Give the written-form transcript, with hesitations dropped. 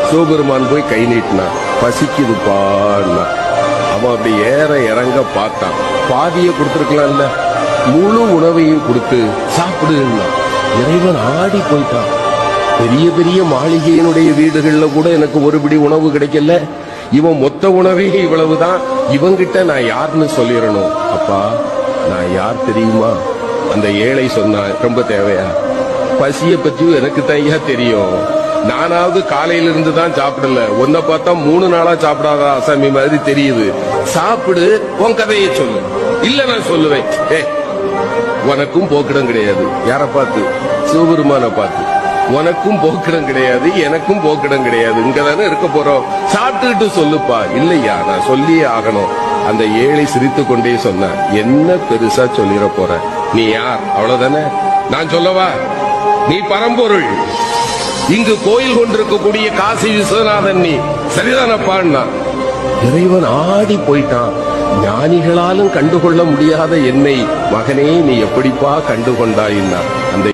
சிவபெருமான் போய் கை நீட்டினான். பசிக்குதுப்பான்னா அவன் அப்படி ஏற இறங்க பார்த்தான். பாதியை கொடுத்துருக்கலாம்ல, முழு உணவையும் கொடுத்து சாப்பிடுன்னா இறைவன் ஆடி போயிட்டான். பெரிய பெரிய மாளிகையினுடைய வீடுகள்ல கூட எனக்கு ஒரு பிடி உணவு கிடைக்கல, இவன் மொத்த உணவே இவ்வளவுதான், இவங்கிட்ட நான் யாருன்னு சொல்லிடணும். அப்பா நான் யார் தெரியுமா? அந்த ஏழை சொன்னான். ரொம்ப தேவையா? பசிய பத்தியும் எனக்கு தையா தெரியும். நானாவது காலையில இருந்து தான் சாப்பிடல, ஒன்ன பார்த்தா 3 நாளா சாப்பிடாத அசாமி மாதிரி தெரியுது. சாப்பிடு, உன் கதையை சொல்லு. இல்ல நான் சொல்லுவேன். உனக்கும் போக்கிடம் கிடையாது. யார பார்த்து? சிவபெருமான பார்த்து. உனக்கும் போக்கிடம் கிடையாது, எனக்கும் போக்கிடம் கிடையாது. இங்கதானே இருக்க போறோம், சாப்பிட்டுக்கிட்டு சொல்லுப்பா. இல்லையா, நான் சொல்லியே ஆகணும். அந்த ஏழை சிரித்து கொண்டே சொன்ன, என்ன பெருசா சொல்லிட போற? நீ யார்? அவ்வளவுதானே. நான் சொல்லவா? நீ பரம்பொருள், இங்கு கோயில் கொண்டிருக்கக்கூடிய காசி விஸ்வநாதன். நீ சரிதானப்பான்னா இறைவன் ஆடி போயிட்டான். ஞானிகளாலும் கண்டுகொள்ள முடியாத என்னை மகனே நீ எப்படிப்பா கண்டுகொண்டாயின்னா அந்த